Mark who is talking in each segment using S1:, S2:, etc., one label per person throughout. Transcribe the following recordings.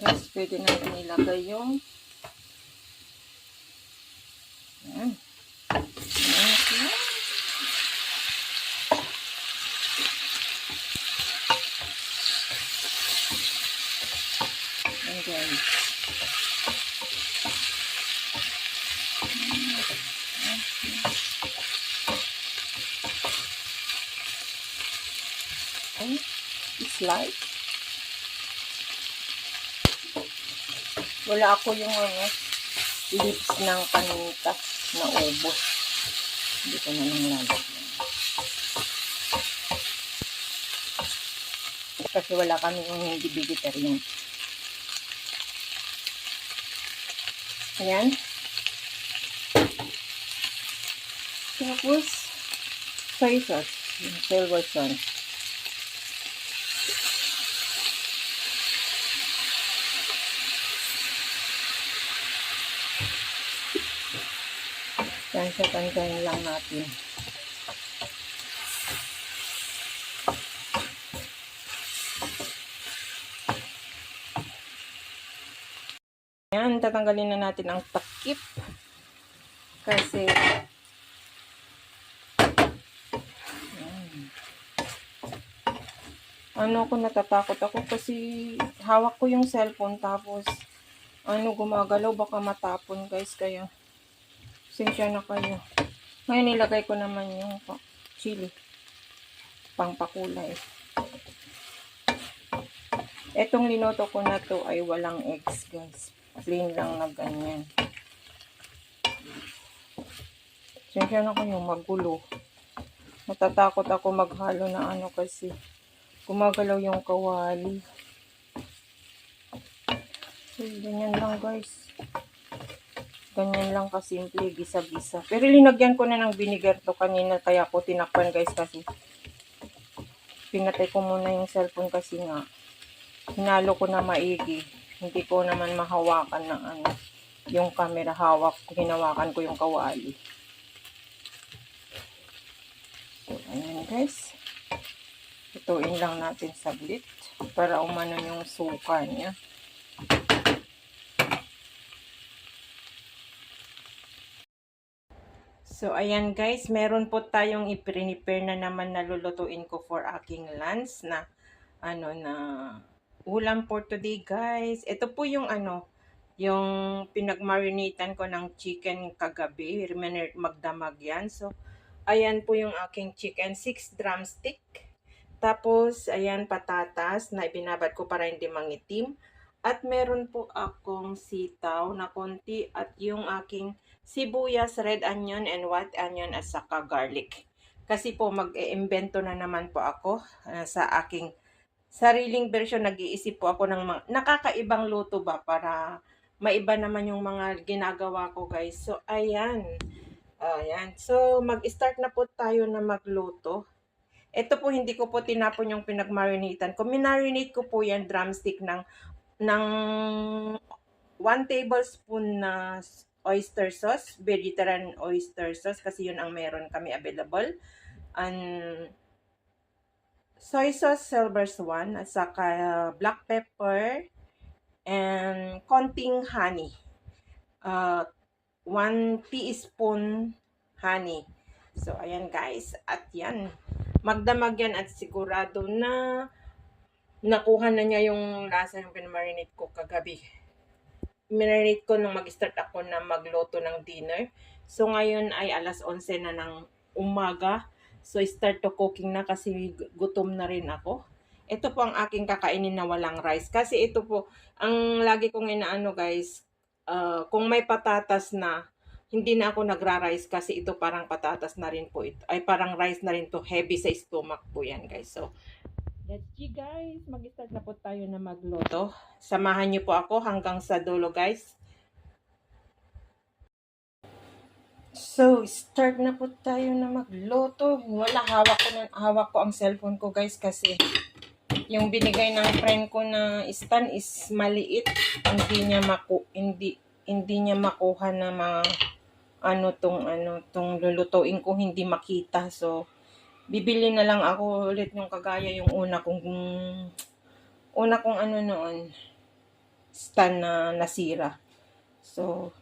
S1: Guys, pwede natin ilagay yung ayan. Ayan guys. Ayan. Slide. Wala ako yung lips ng paninta na ubos. Hindi ko na lang lalagyan. Kasi wala kami yung hindi vegetarian. Ayan. Tapos, soy sauce. Yung silver sauce. Tansya-tansyahin lang natin. Ayan, tatanggalin na natin ang takip. Kasi, natatakot ako kasi hawak ko yung cellphone tapos, gumagalaw, baka matapon guys, kaya, sensya na kayo. Ngayon, nilagay ko naman yung chili. Pangpakulay. Etong linoto ko na to ay walang eggs guys. Plain lang na ganyan. Sensya na kayo, magulo. Natatakot ako maghalo na kasi gumagalaw yung kawali. So, ganyan lang guys. Ganyan lang kasimple, gisa-gisa. Pero linagyan ko na ng vinegar to kanina, kaya ko tinakpan guys kasi pinatay ko muna yung cellphone kasi nga hinalo ko na maigi. Hindi ko naman mahawakan ng yung camera, hinawakan ko yung kawali. So, ayan guys. Ituin lang natin saglit para umano yung suka niya. So, ayan guys, meron po tayong i-prepare na naman na lulutuin ko for aking lunch na ulam for today guys. Ito po yung yung pinagmarinitan ko ng chicken kagabi, magdamag yan. So, ayan po yung aking chicken, 6 drumstick. Tapos, ayan, patatas na ibinabad ko para hindi mangitim. At meron po akong sitaw na konti at yung aking sibuyas, red onion, and white onion at saka garlic. Kasi po mag-iimbento na naman po ako sa aking sariling version. Nag-iisip po ako ng mga nakakaibang luto ba para maiba naman yung mga ginagawa ko guys. So, ayan. Ayan. So, mag-start na po tayo na magluto. Ito po, hindi ko po tinapon yung pinagmarinitan ko. Minarinate ko po yan drumstick ng 1 tablespoon na oyster sauce, vegetarian oyster sauce, kasi yun ang meron kami available. And soy sauce, silver swan, at saka black pepper, and konting honey. 1 teaspoon honey. So, ayan guys. At yan. Magdamag yan at sigurado na nakuha na niya yung lasa yung pinamarinate ko kagabi. Marinate ko nung mag-start ako na magluto ng dinner. So, ngayon ay alas 11 na ng umaga. So, start to cooking na kasi gutom na rin ako. Ito po ang aking kakainin na walang rice. Kasi ito po, ang lagi kong inaano guys, kung may patatas na, hindi na ako nagra-rice kasi ito parang patatas na rin po ito. Ay, parang rice na rin to. Heavy sa stomach po yan guys. So, let's see guys, mag-start na po tayo na magluto. Samahan niyo po ako hanggang sa dulo guys. So, start na po tayo na magluto. Wala, hawak ko ang cellphone ko guys kasi yung binigay ng friend ko na stand is maliit. Hindi niya makuha na tong lulutuin ko, hindi makita. So, bibili na lang ako ulit yung kagaya yung una kong noon. stand na nasira. So,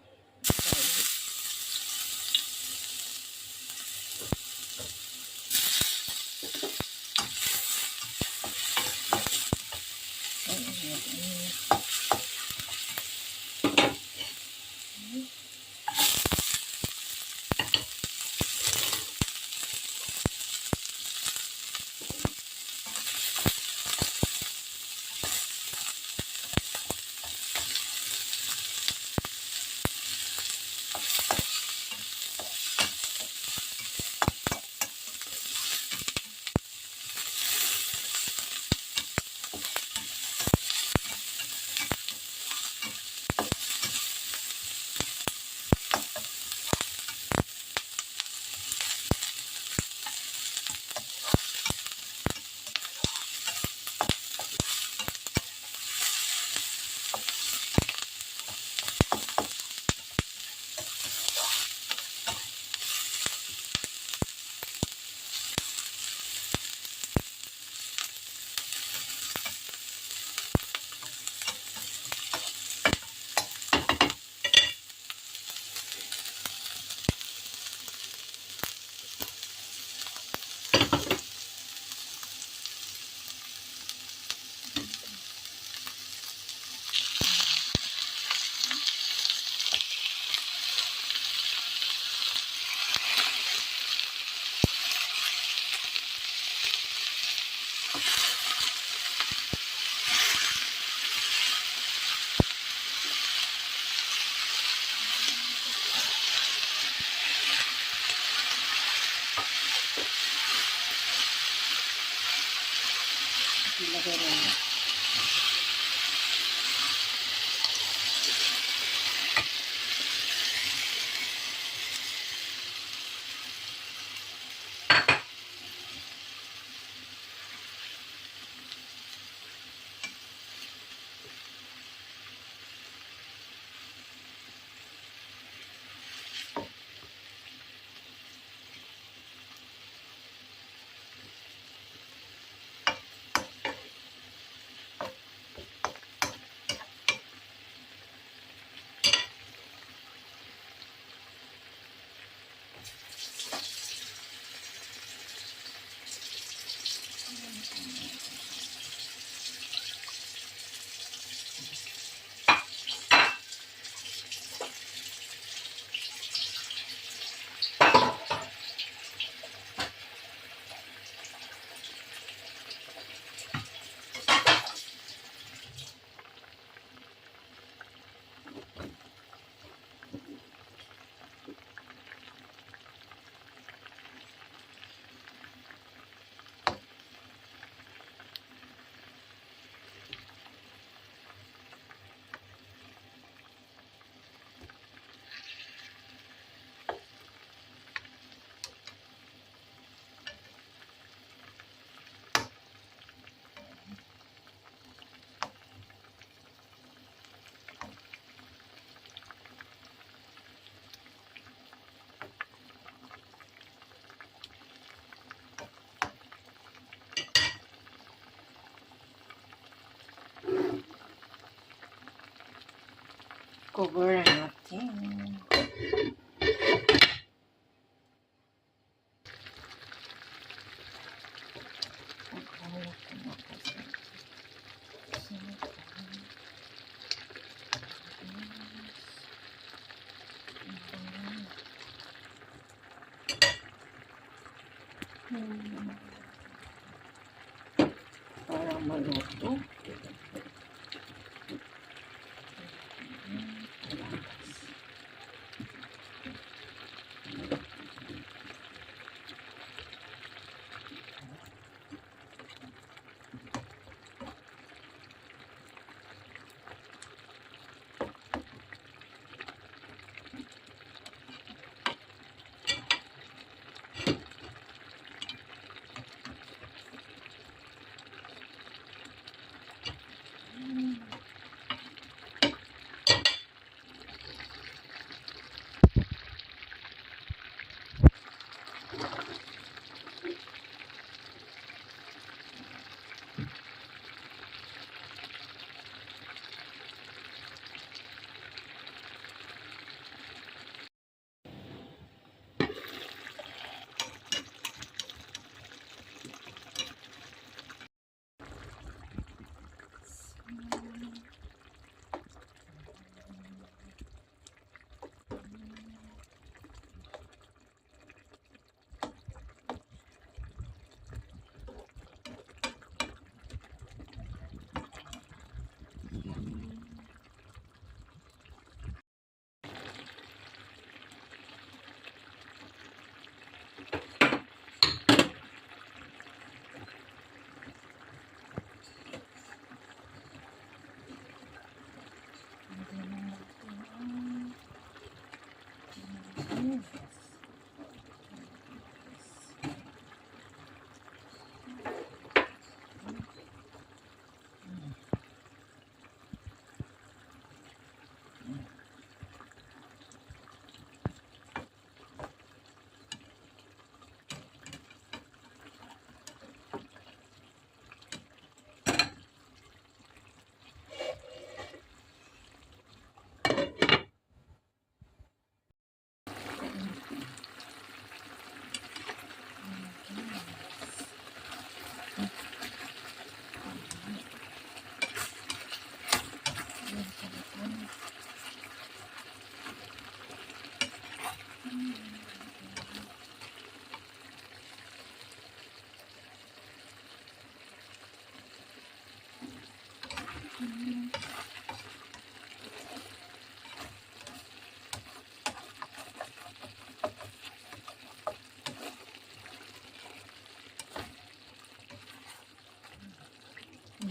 S1: ilagay na. Cover natin. Para maluto.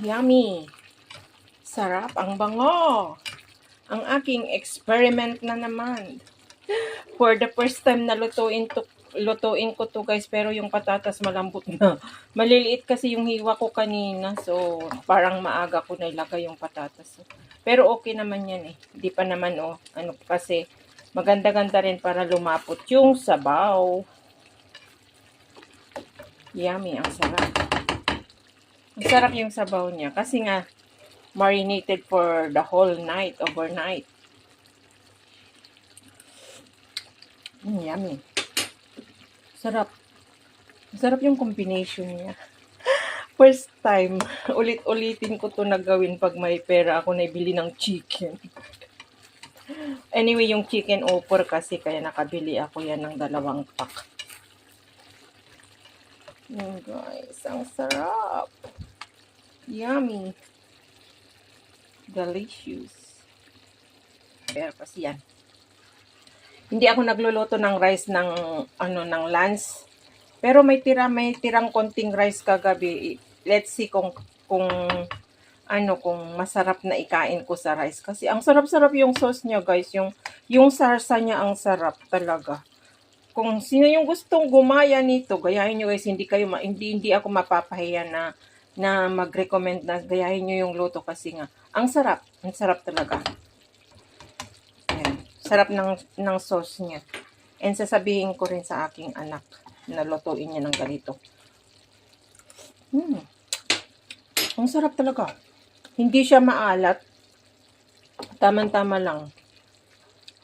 S1: Yummy! Sarap, ang bango! Ang aking experiment na naman. For the first time na lutuin ko to guys, pero yung patatas malambot na. Maliliit kasi yung hiwa ko kanina, so parang maaga ko na ilagay yung patatas. Pero okay naman yan eh. Hindi pa naman ano kasi maganda-ganda rin para lumapot yung sabaw. Yummy, ang sarap. Ang sarap yung sabaw niya kasi nga marinated for the whole night, overnight. Yummy. Sarap. Sarap yung combination niya. First time, ulit-ulitin ko to na gawin pag may pera ako na ibili ng chicken. Anyway, yung chicken offer kasi kaya nakabili ako yan ng 2 pack. Guys, ang sarap. Yummy. Delicious. Pero kasi yan. Hindi ako nagluluto ng rice ng ng lunch. Pero may tirang konting rice kagabi. Let's see kung masarap na ikain ko sa rice kasi ang sarap-sarap yung sauce niya, guys. Yung sarsa niya ang sarap talaga. Kung sino yung gustong gumaya nito, gayahin niyo guys, hindi ako mapapahiya na mag-recommend na gayahin niyo yung luto kasi nga ang sarap talaga. Ayan. Sarap ng sauce niya. And sasabihin ko rin sa aking anak na lutuin niya ng ganito. Ang sarap talaga. Hindi siya maalat. Tama-tama lang.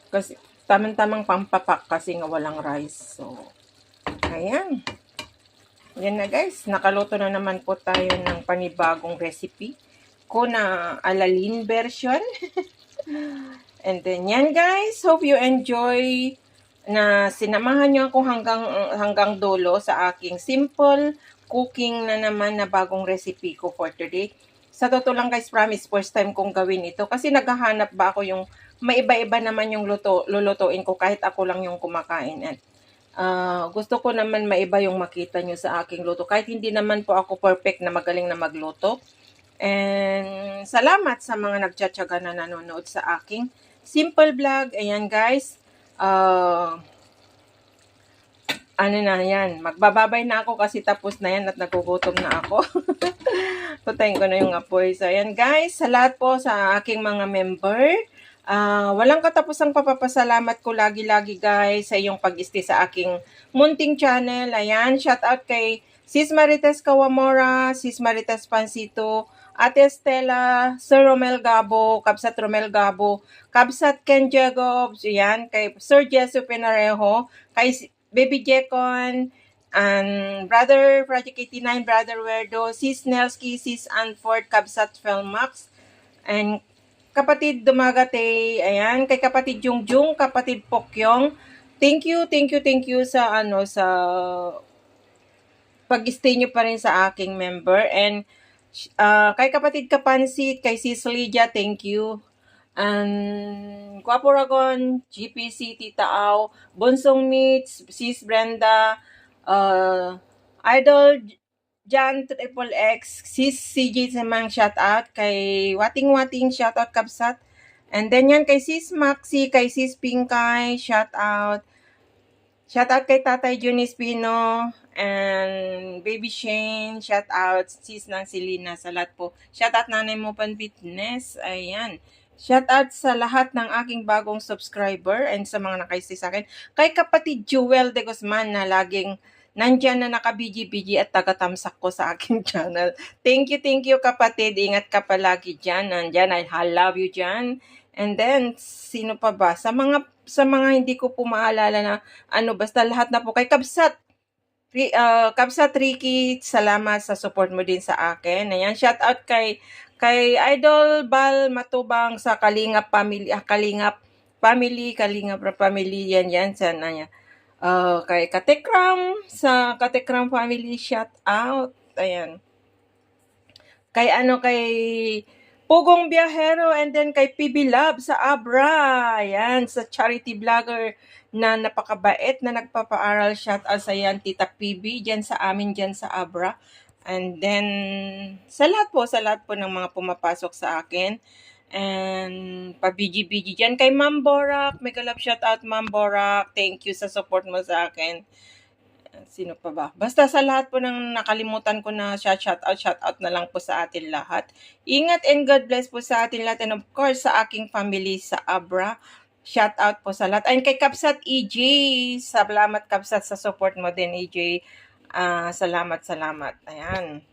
S1: Kasi tamang pampapak kasi nga walang rice. So, ayan. Yan na guys. Nakaluto na naman po tayo ng panibagong recipe ko na alalin version. And then yan guys. Hope you enjoy na sinamahan nyo ako hanggang dulo sa aking simple cooking na naman na bagong recipe ko for today. Sa totoo lang guys, promise, first time kong gawin ito. Kasi naghahanap ba ako yung may iba-iba naman yung lulutuin ko kahit ako lang yung kumakain. At gusto ko naman maiba yung makita nyo sa aking luto. Kahit hindi naman po ako perfect na magaling na magluto. And salamat sa mga nagtsatsaga na nanonood sa aking simple vlog. Ayan guys. Na yan. Magbababay na ako kasi tapos na yan at nagugutom na ako. Patayin ko na yung apoy. So ayan guys. Sa lahat po sa aking mga member. Walang katapusang papapasalamat ko lagi-lagi guys sa iyong pag-stay sa aking munting channel. Ayan, shout out kay Sis Marites Kawamora, Sis Marites Pansito, Ate Estela, Sir Romel Gabo, Kabsat Romel Gabo, Kabsat Ken Jacobs, ayan, kay Sir Jesu Pinarejo, kay Baby Jecon, and Brother Project 89, Brother Werdo, Sis Nelski, Sis Anford, Kabsat Felmax, and kapatid Dumagate, ayan, kay kapatid Jungjung, kapatid Pokyong. Thank you sa sa pag-stay nyo pa rin sa aking member. And kay kapatid Kapansit, kay Sis Lydia, thank you. And Guapo Ragon, GPC, Tita Au, Bonsong Meets, Sis Brenda, Idol Jan Triple X, Sis CJ Semang, shout out. Kay Wating shout out Kabsat. And then yan kay Sis Maxi, kay Sis Pinkay, shout out. Shout out kay Tatay Junis Pino and Baby Shane. Shout out sis ng Selena sa lahat po. Shout out Nanay mo Pan Fitness. Ayan. Shout out sa lahat ng aking bagong subscriber and sa mga nakaisi sa akin. Kay kapatid Jewel de Guzman na laging nandyan na naka-BG-BG at taga-tamsak ko sa aking channel. Thank you kapatid. Ingat ka palagi dyan. Nandyan. I love you dyan. And then, sino pa ba? Sa mga hindi ko po maalala na basta lahat na po kay Kabsat. Kabsat Ricky, salamat sa support mo din sa akin. Ayan, shout out kay Idol Bal Matubang sa Kalingap family, Kalingap family yan sana niya. Kay Katekram sa Katekram family, shout out. Ayan. Kay Pugong Biyahero and then kay PB Love sa Abra. Ayan, sa charity vlogger na napakabait na nagpapaaral. Shout out sa yan, Tita PB, dyan sa amin, dyan sa Abra. And then, sa lahat po ng mga pumapasok sa akin. And pa-BG-BG dyan kay Ma'am Borak. Mega love shout out, Ma'am Borak. Thank you sa support mo sa akin. Sino pa ba? Basta sa lahat po ng nakalimutan ko na shout out na lang po sa atin lahat. Ingat and God bless po sa atin lahat. And of course, sa aking family sa Abra. Shout out po sa lahat. And kay Kapsat EJ. Salamat Kapsat sa support mo din EJ. Salamat. Ayan.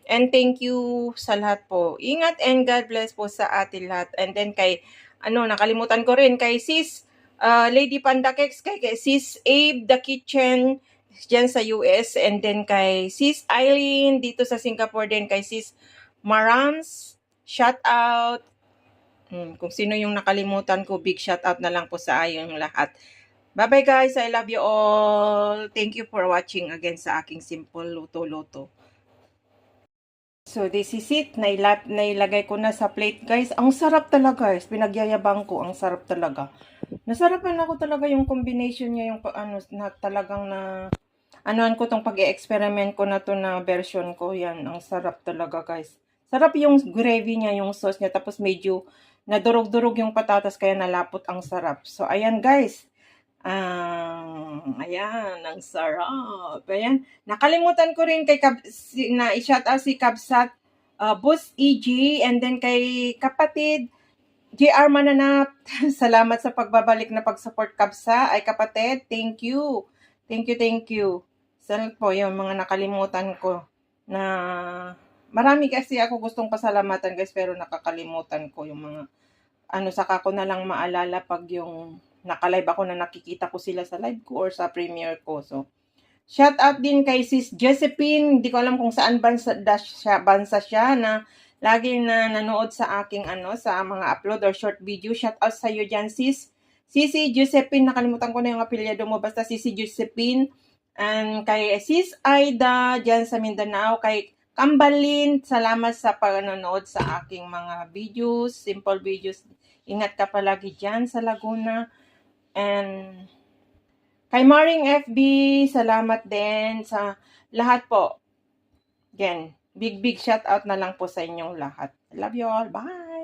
S1: And thank you sa lahat po. Ingat and God bless po sa atin lahat. And then kay, nakalimutan ko rin kay Sis Lady Pandakex, kay Sis Abe The Kitchen, dyan sa US, and then kay Sis Eileen dito sa Singapore din, kay Sis Marams, shout out. Kung sino yung nakalimutan ko, big shout out na lang po sa ayong lahat. Bye-bye guys, I love you all. Thank you for watching again sa aking simple luto-luto. So this is it, nailagay ko na sa plate guys. Ang sarap talaga guys, pinagyayabang ko, ang sarap talaga. Nasarapan ako talaga yung combination niya, yung na talagang ko tong pag-experiment ko na to na version ko. Yan, ang sarap talaga guys. Sarap yung gravy niya, yung sauce niya. Tapos medyo nadurog-durog yung patatas kaya nalapot, ang sarap. So ayan guys. Ayan, ang sarap. Ayan. Nakalimutan ko rin kay na i-shout out si Kabsat Bus EG, and then kay kapatid JR Mananap. Salamat sa pagbabalik na pag-support Kabsa. Ay kapatid, thank you. Thank you. Salamat po yung mga nakalimutan ko na marami kasi ako gustong pasalamatan guys, pero nakakalimutan ko yung mga saka ko na lang maalala pag yung naka-live ako na nakikita ko sila sa live ko or sa premiere ko. So, shout out din kay Sis Josephine. Hindi ko alam kung saan bansa siya na lagi na nanood sa aking sa mga upload or short video. Shout out sa iyo dyan, sis. Sisi Josephine, nakalimutan ko na yung apelyado mo. Basta Sisi Josephine. And kay Sis Aida dyan sa Mindanao. Kay Kambalin, salamat sa panonood sa aking mga videos, simple videos. Ingat ka palagi dyan sa Laguna. And kay Maring FB, salamat din sa lahat po. Again, big shout out na lang po sa inyong lahat. I love you all. Bye!